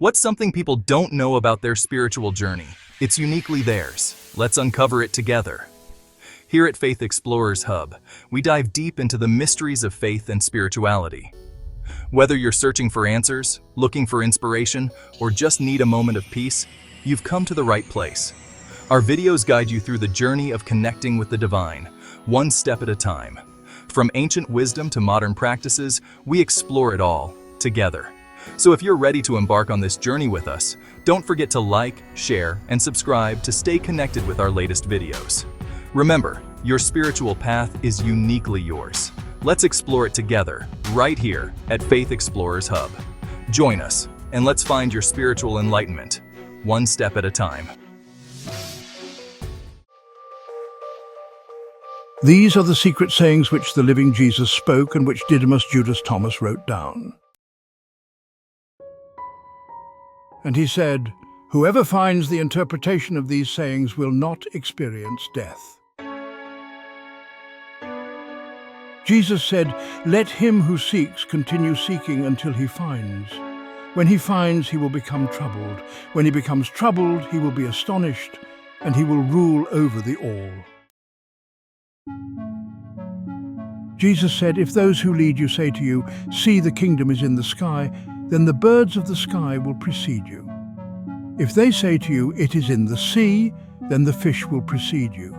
What's something people don't know about their spiritual journey? It's uniquely theirs. Let's uncover it together. Here at Faith Explorers Hub, we dive deep into the mysteries of faith and spirituality. Whether you're searching for answers, looking for inspiration, or just need a moment of peace, you've come to the right place. Our videos guide you through the journey of connecting with the divine, one step at a time. From ancient wisdom to modern practices, we explore it all, together. So if you're ready to embark on this journey with us, don't forget to like, share, and subscribe to stay connected with our latest videos. Remember, your spiritual path is uniquely yours. Let's explore it together, right here at Faith Explorers Hub. Join us, and let's find your spiritual enlightenment, one step at a time. These are the secret sayings which the living Jesus spoke and which Didymus Judas Thomas wrote down. And he said, "Whoever finds the interpretation of these sayings will not experience death." Jesus said, "Let him who seeks continue seeking until he finds. When he finds, he will become troubled. When he becomes troubled, he will be astonished, and he will rule over the all." Jesus said, "If those who lead you say to you, 'See, the kingdom is in the sky,' then the birds of the sky will precede you. If they say to you, 'It is in the sea,' then the fish will precede you.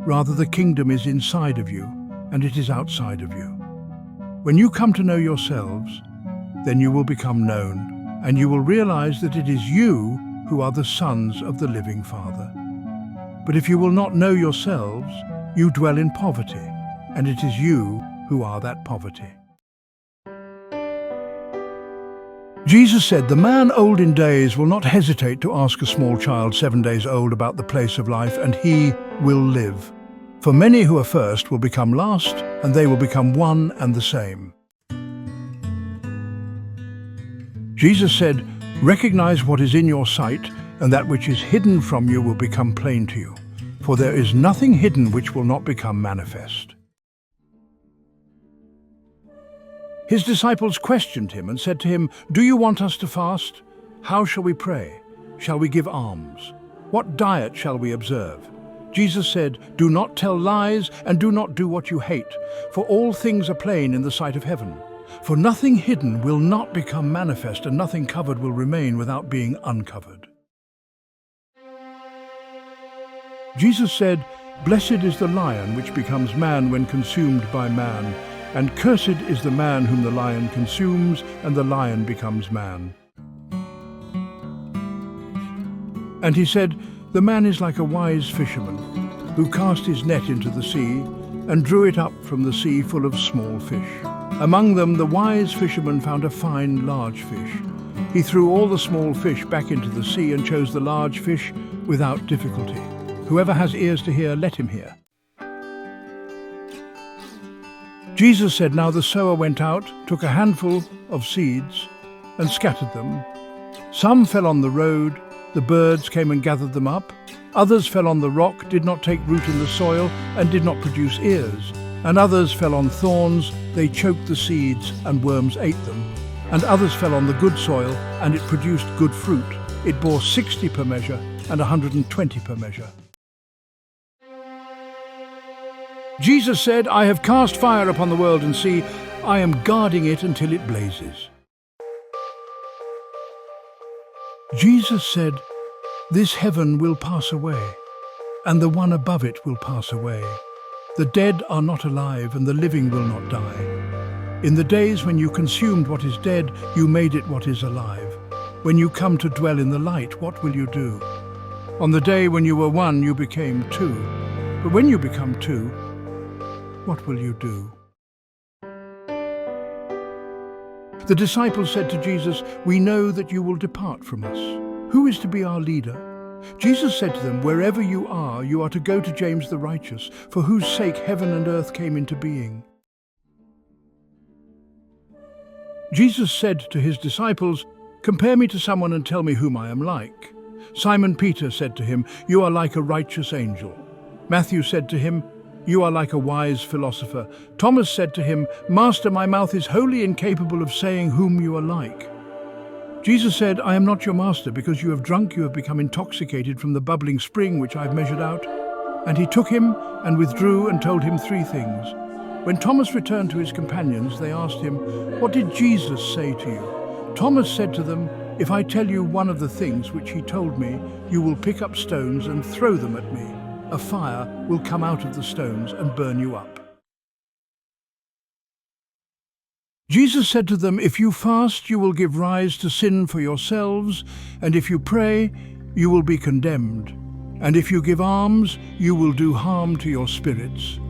Rather, the kingdom is inside of you, and it is outside of you. When you come to know yourselves, then you will become known, and you will realize that it is you who are the sons of the living Father. But if you will not know yourselves, you dwell in poverty, and it is you who are that poverty." Jesus said, "The man old in days will not hesitate to ask a small child 7 days old about the place of life, and he will live. For many who are first will become last, and they will become one and the same." Jesus said, "Recognize what is in your sight, and that which is hidden from you will become plain to you. For there is nothing hidden which will not become manifest." His disciples questioned him and said to him, "Do you want us to fast? How shall we pray? Shall we give alms? What diet shall we observe?" Jesus said, "Do not tell lies and do not do what you hate, for all things are plain in the sight of heaven. For nothing hidden will not become manifest, and nothing covered will remain without being uncovered." Jesus said, "Blessed is the lion which becomes man when consumed by man, and cursed is the man whom the lion consumes, and the lion becomes man." And he said, "The man is like a wise fisherman, who cast his net into the sea, and drew it up from the sea full of small fish. Among them the wise fisherman found a fine large fish. He threw all the small fish back into the sea and chose the large fish without difficulty. Whoever has ears to hear, let him hear." Jesus said, "Now the sower went out, took a handful of seeds, and scattered them. Some fell on the road, the birds came and gathered them up. Others fell on the rock, did not take root in the soil, and did not produce ears. And others fell on thorns, they choked the seeds, and worms ate them. And others fell on the good soil, and it produced good fruit. It bore 60 per measure, and 120 per measure." Jesus said, "I have cast fire upon the world, and see, I am guarding it until it blazes." Jesus said, "This heaven will pass away, and the one above it will pass away. The dead are not alive, and the living will not die. In the days when you consumed what is dead, you made it what is alive. When you come to dwell in the light, what will you do? On the day when you were one, you became two. But when you become two, what will you do?" The disciples said to Jesus, "We know that you will depart from us. Who is to be our leader?" Jesus said to them, "Wherever you are to go to James the righteous, for whose sake heaven and earth came into being." Jesus said to his disciples, "Compare me to someone and tell me whom I am like." Simon Peter said to him, "You are like a righteous angel." Matthew said to him, "You are like a wise philosopher." Thomas said to him, "Master, my mouth is wholly incapable of saying whom you are like." Jesus said, I am not your master. Because you have drunk, you have become intoxicated from the bubbling spring which I have measured out. And he took him and withdrew and told him 3 things. When Thomas returned to his companions, they asked him, What did Jesus say to you? Thomas said to them, If I tell you one of the things which he told me, you will pick up stones and throw them at me. A fire will come out of the stones and burn you up. Jesus said to them, If you fast, you will give rise to sin for yourselves, and if you pray, you will be condemned. And if you give alms, you will do harm to your spirits.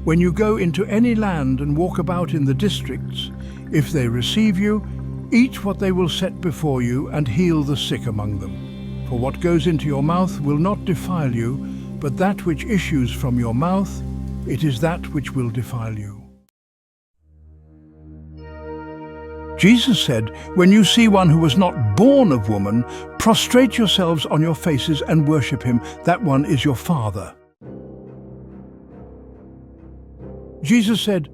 When you go into any land and walk about in the districts, if they receive you, eat what they will set before you and heal the sick among them. For what goes into your mouth will not defile you, but that which issues from your mouth, it is that which will defile you. Jesus said, When you see one who was not born of woman, prostrate yourselves on your faces and worship him. That one is your Father. Jesus said,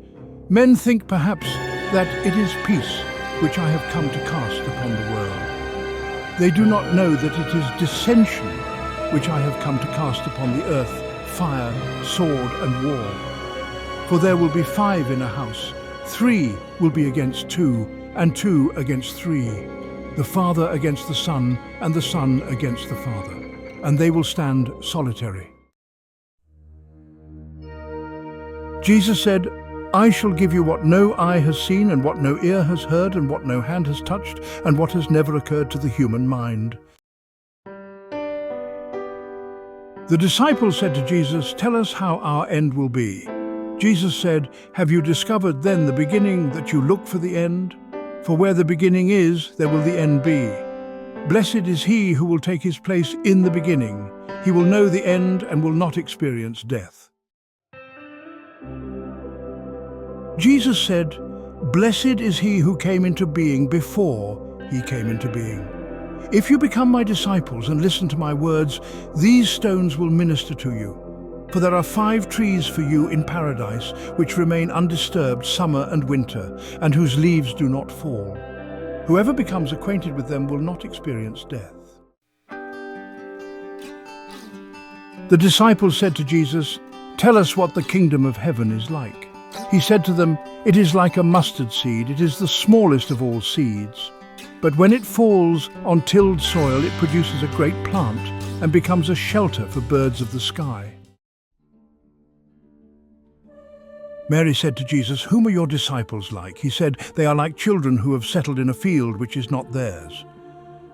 Men think perhaps that it is peace which I have come to cast upon the world. They do not know that it is dissension which I have come to cast upon the earth, fire, sword, and war. For there will be 5 in a house, 3 will be against 2, and 2 against 3, the father against the son, and the son against the father, and they will stand solitary. Jesus said, I shall give you what no eye has seen, and what no ear has heard, and what no hand has touched, and what has never occurred to the human mind. The disciples said to Jesus, Tell us how our end will be. Jesus said, Have you discovered then the beginning, that you look for the end? For where the beginning is, there will the end be. Blessed is he who will take his place in the beginning. He will know the end and will not experience death. Jesus said, Blessed is he who came into being before he came into being. If you become my disciples and listen to my words, these stones will minister to you. For there are 5 trees for you in paradise, which remain undisturbed summer and winter, and whose leaves do not fall. Whoever becomes acquainted with them will not experience death. The disciples said to Jesus, Tell us what the kingdom of heaven is like. He said to them, It is like a mustard seed. It is the smallest of all seeds. But when it falls on tilled soil, it produces a great plant and becomes a shelter for birds of the sky. Mary said to Jesus, Whom are your disciples like? He said, They are like children who have settled in a field which is not theirs.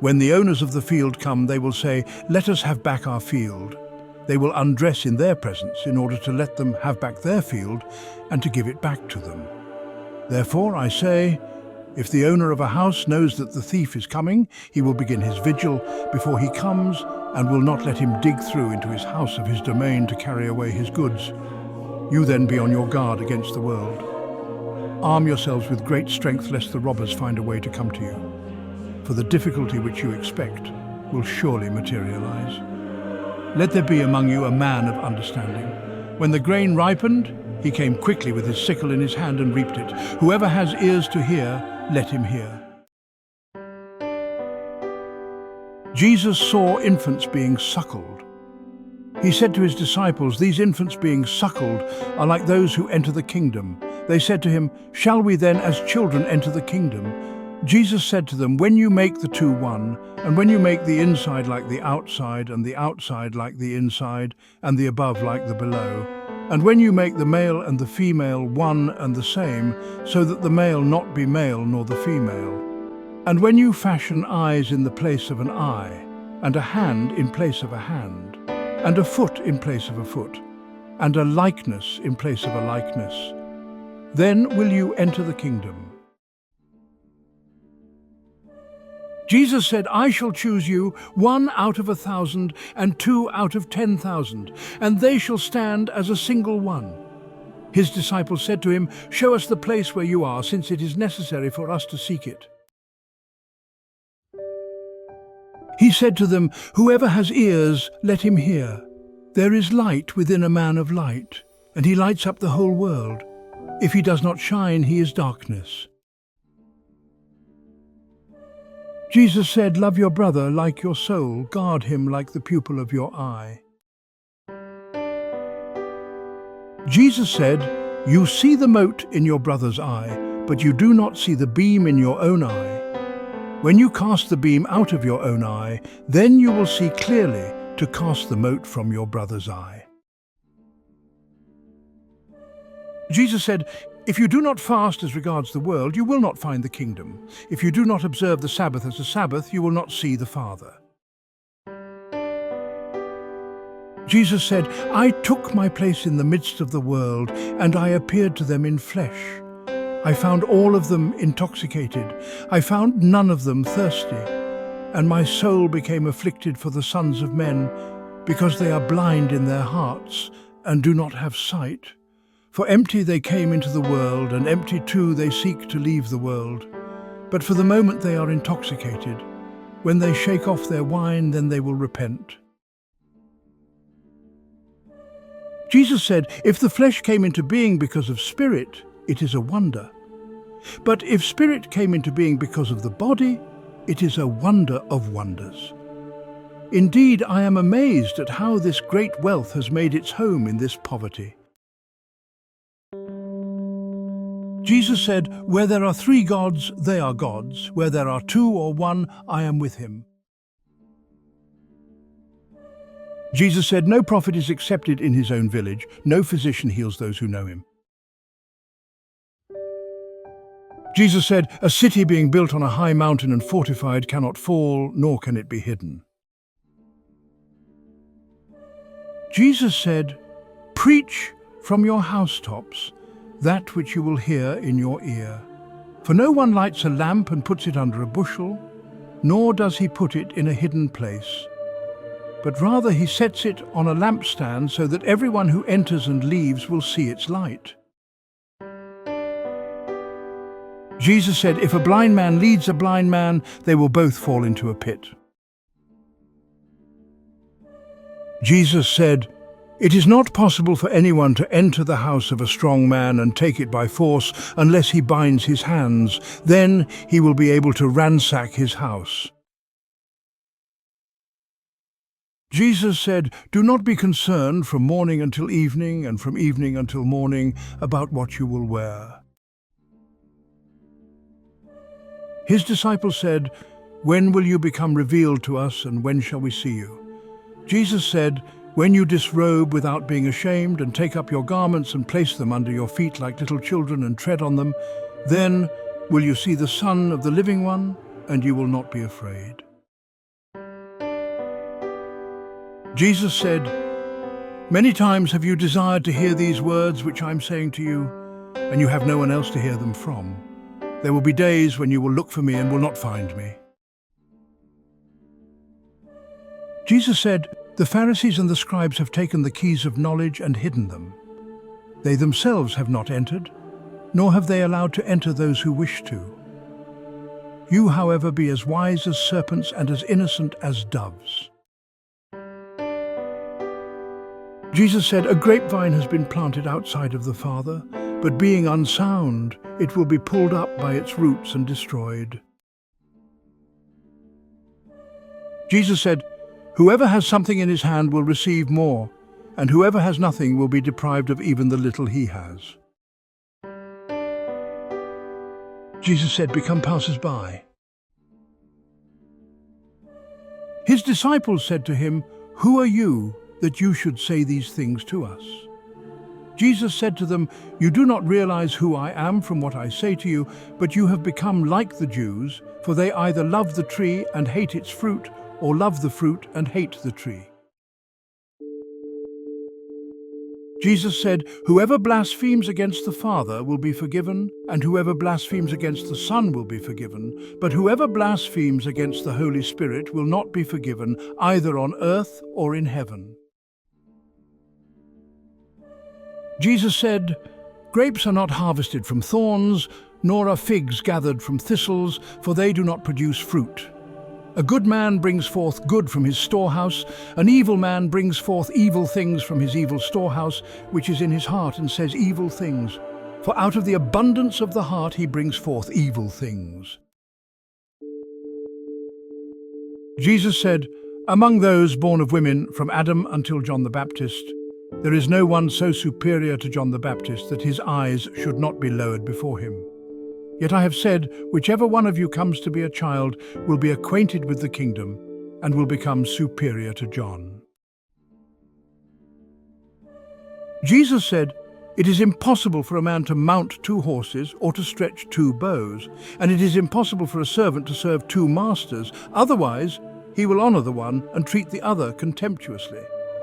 When the owners of the field come, they will say, Let us have back our field. They will undress in their presence in order to let them have back their field and to give it back to them. Therefore, I say, if the owner of a house knows that the thief is coming, he will begin his vigil before he comes and will not let him dig through into his house of his domain to carry away his goods. You then be on your guard against the world. Arm yourselves with great strength, lest the robbers find a way to come to you. For the difficulty which you expect will surely materialize. Let there be among you a man of understanding. When the grain ripened, he came quickly with his sickle in his hand and reaped it. Whoever has ears to hear, let him hear. Jesus saw infants being suckled. He said to his disciples, These infants being suckled are like those who enter the kingdom. They said to him, Shall we then as children enter the kingdom? Jesus said to them, When you make the 2 one, and when you make the inside like the outside, and the outside like the inside, and the above like the below, and when you make the male and the female one and the same, so that the male not be male nor the female, and when you fashion eyes in the place of an eye, and a hand in place of a hand, and a foot in place of a foot, and a likeness in place of a likeness, then will you enter the kingdom. Jesus said, I shall choose you 1 out of 1,000 and 2 out of 10,000, and they shall stand as a single one. His disciples said to him, Show us the place where you are, since it is necessary for us to seek it. He said to them, Whoever has ears, let him hear. There is light within a man of light, and he lights up the whole world. If he does not shine, he is darkness. Jesus said, "Love your brother like your soul, guard him like the pupil of your eye." Jesus said, "You see the mote in your brother's eye, but you do not see the beam in your own eye. When you cast the beam out of your own eye, then you will see clearly to cast the mote from your brother's eye." Jesus said, "If you do not fast as regards the world, you will not find the kingdom. If you do not observe the Sabbath as a Sabbath, you will not see the Father." Jesus said, "I took my place in the midst of the world, and I appeared to them in flesh. I found all of them intoxicated. I found none of them thirsty. And my soul became afflicted for the sons of men, because they are blind in their hearts and do not have sight. For empty they came into the world, and empty too they seek to leave the world. But for the moment they are intoxicated. When they shake off their wine, then they will repent." Jesus said, "If the flesh came into being because of spirit, it is a wonder. But if spirit came into being because of the body, it is a wonder of wonders. Indeed, I am amazed at how this great wealth has made its home in this poverty." Jesus said, "Where there are 3 gods, they are gods. Where there are 2 or 1, I am with him." Jesus said, "No prophet is accepted in his own village. No physician heals those who know him." Jesus said, "A city being built on a high mountain and fortified cannot fall, nor can it be hidden." Jesus said, "Preach from your housetops that which you will hear in your ear. For no one lights a lamp and puts it under a bushel, nor does he put it in a hidden place. But rather he sets it on a lampstand so that everyone who enters and leaves will see its light." Jesus said, "If a blind man leads a blind man, they will both fall into a pit." Jesus said, "It is not possible for anyone to enter the house of a strong man and take it by force unless he binds his hands. Then he will be able to ransack his house." Jesus said, "Do not be concerned from morning until evening and from evening until morning about what you will wear." His disciples said, "When will you become revealed to us, and when shall we see you?" Jesus said, "When you disrobe without being ashamed and take up your garments and place them under your feet like little children and tread on them, then will you see the Son of the Living One, and you will not be afraid." Jesus said, "Many times have you desired to hear these words which I am saying to you, and you have no one else to hear them from. There will be days when you will look for me and will not find me." Jesus said, "The Pharisees and the scribes have taken the keys of knowledge and hidden them. They themselves have not entered, nor have they allowed to enter those who wish to. You, however, be as wise as serpents and as innocent as doves." Jesus said, "A grapevine has been planted outside of the Father, but being unsound, it will be pulled up by its roots and destroyed." Jesus said, "Whoever has something in his hand will receive more, and whoever has nothing will be deprived of even the little he has." Jesus said, "Become passers-by." His disciples said to him, "Who are you that you should say these things to us?" Jesus said to them, "You do not realize who I am from what I say to you, but you have become like the Jews, for they either love the tree and hate its fruit, or love the fruit and hate the tree." Jesus said, "Whoever blasphemes against the Father will be forgiven, and whoever blasphemes against the Son will be forgiven, but whoever blasphemes against the Holy Spirit will not be forgiven, either on earth or in heaven." Jesus said, "Grapes are not harvested from thorns, nor are figs gathered from thistles, for they do not produce fruit. A good man brings forth good from his storehouse, an evil man brings forth evil things from his evil storehouse, which is in his heart, and says evil things. For out of the abundance of the heart he brings forth evil things." Jesus said, "Among those born of women, from Adam until John the Baptist, there is no one so superior to John the Baptist that his eyes should not be lowered before him. Yet I have said, whichever one of you comes to be a child will be acquainted with the kingdom and will become superior to John." Jesus said, "It is impossible for a man to mount 2 horses or to stretch 2 bows, and it is impossible for a servant to serve 2 masters. Otherwise, he will honor the one and treat the other contemptuously.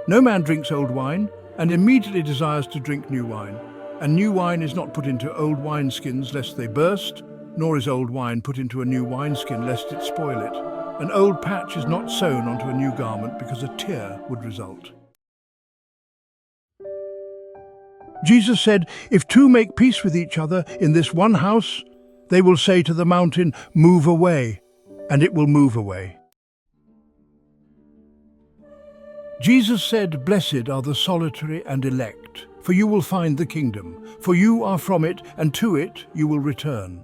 No man drinks old wine and immediately desires to drink new wine. And new wine is not put into old wineskins lest they burst, nor is old wine put into a new wineskin lest it spoil it. An old patch is not sewn onto a new garment because a tear would result." Jesus said, "If 2 make peace with each other in this one house, they will say to the mountain, 'Move away,' and it will move away." Jesus said, "Blessed are the solitary and elect, for you will find the kingdom. For you are from it, and to it you will return."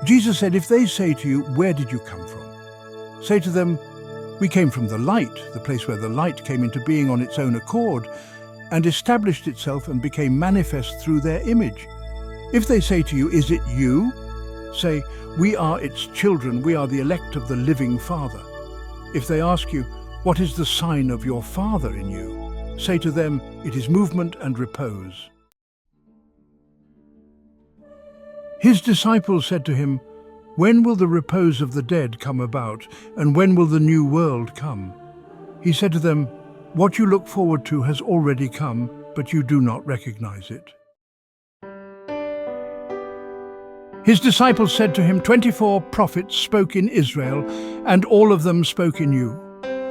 Jesus said, "If they say to you, 'Where did you come from?' say to them, 'We came from the light,' the place where the light came into being on its own accord and established itself and became manifest through their image. If they say to you, 'Is it you?' say, 'We are its children, we are the elect of the living Father.' If they ask you, 'What is the sign of your Father in you?' say to them, 'It is movement and repose.'" His disciples said to him, "When will the repose of the dead come about, and when will the new world come?" He said to them, "What you look forward to has already come, but you do not recognize it." His disciples said to him, 24 prophets spoke in Israel, and all of them spoke in you."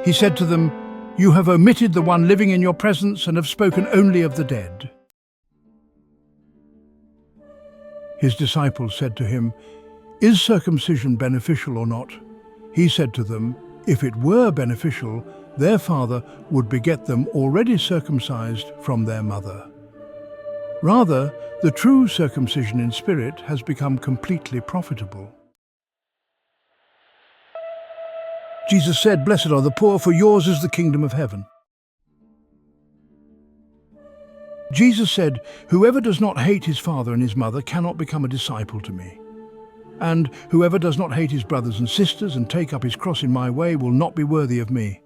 He said to them, "You have omitted the one living in your presence and have spoken only of the dead." His disciples said to him, "Is circumcision beneficial or not?" He said to them, "If it were beneficial, their father would beget them already circumcised from their mother. Rather, the true circumcision in spirit has become completely profitable." Jesus said, "Blessed are the poor, for yours is the kingdom of heaven." Jesus said, "Whoever does not hate his father and his mother cannot become a disciple to me. And whoever does not hate his brothers and sisters and take up his cross in my way will not be worthy of me."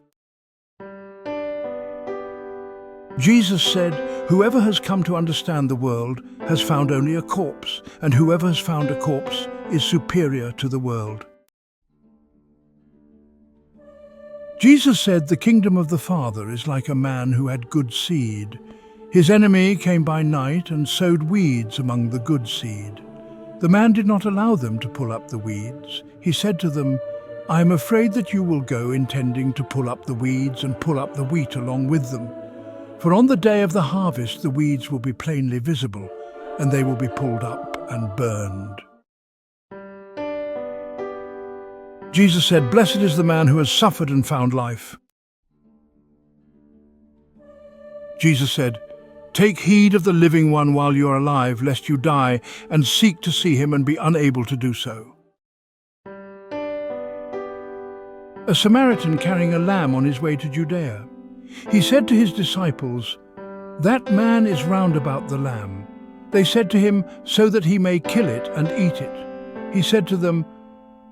Jesus said, "Whoever has come to understand the world has found only a corpse, and whoever has found a corpse is superior to the world." Jesus said, "The kingdom of the Father is like a man who had good seed. His enemy came by night and sowed weeds among the good seed. The man did not allow them to pull up the weeds. He said to them, 'I am afraid that you will go intending to pull up the weeds and pull up the wheat along with them. For on the day of the harvest the weeds will be plainly visible, and they will be pulled up and burned.'" Jesus said, "Blessed is the man who has suffered and found life." Jesus said, "Take heed of the living one while you are alive, lest you die and seek to see him and be unable to do so." A Samaritan carrying a lamb on his way to Judea. He said to his disciples, "That man is round about the lamb." They said to him, "So that he may kill it and eat it." He said to them,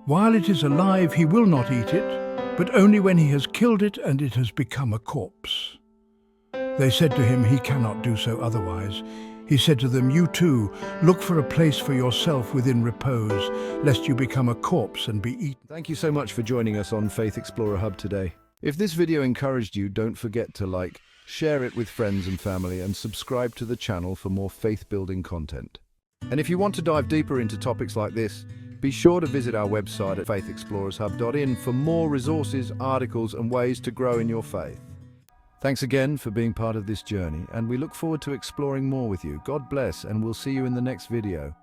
"While it is alive he will not eat it, but only when he has killed it and it has become a corpse." They said to him, "He cannot do so otherwise." He said to them, "You too, look for a place for yourself within repose, lest you become a corpse and be eaten." Thank you so much for joining us on Faith Explorer Hub today. If this video encouraged you, don't forget to like, share it with friends and family, and subscribe to the channel for more faith-building content. And if you want to dive deeper into topics like this, be sure to visit our website at faithexplorershub.in for more resources, articles, and ways to grow in your faith. Thanks again for being part of this journey, and we look forward to exploring more with you. God bless, and we'll see you in the next video.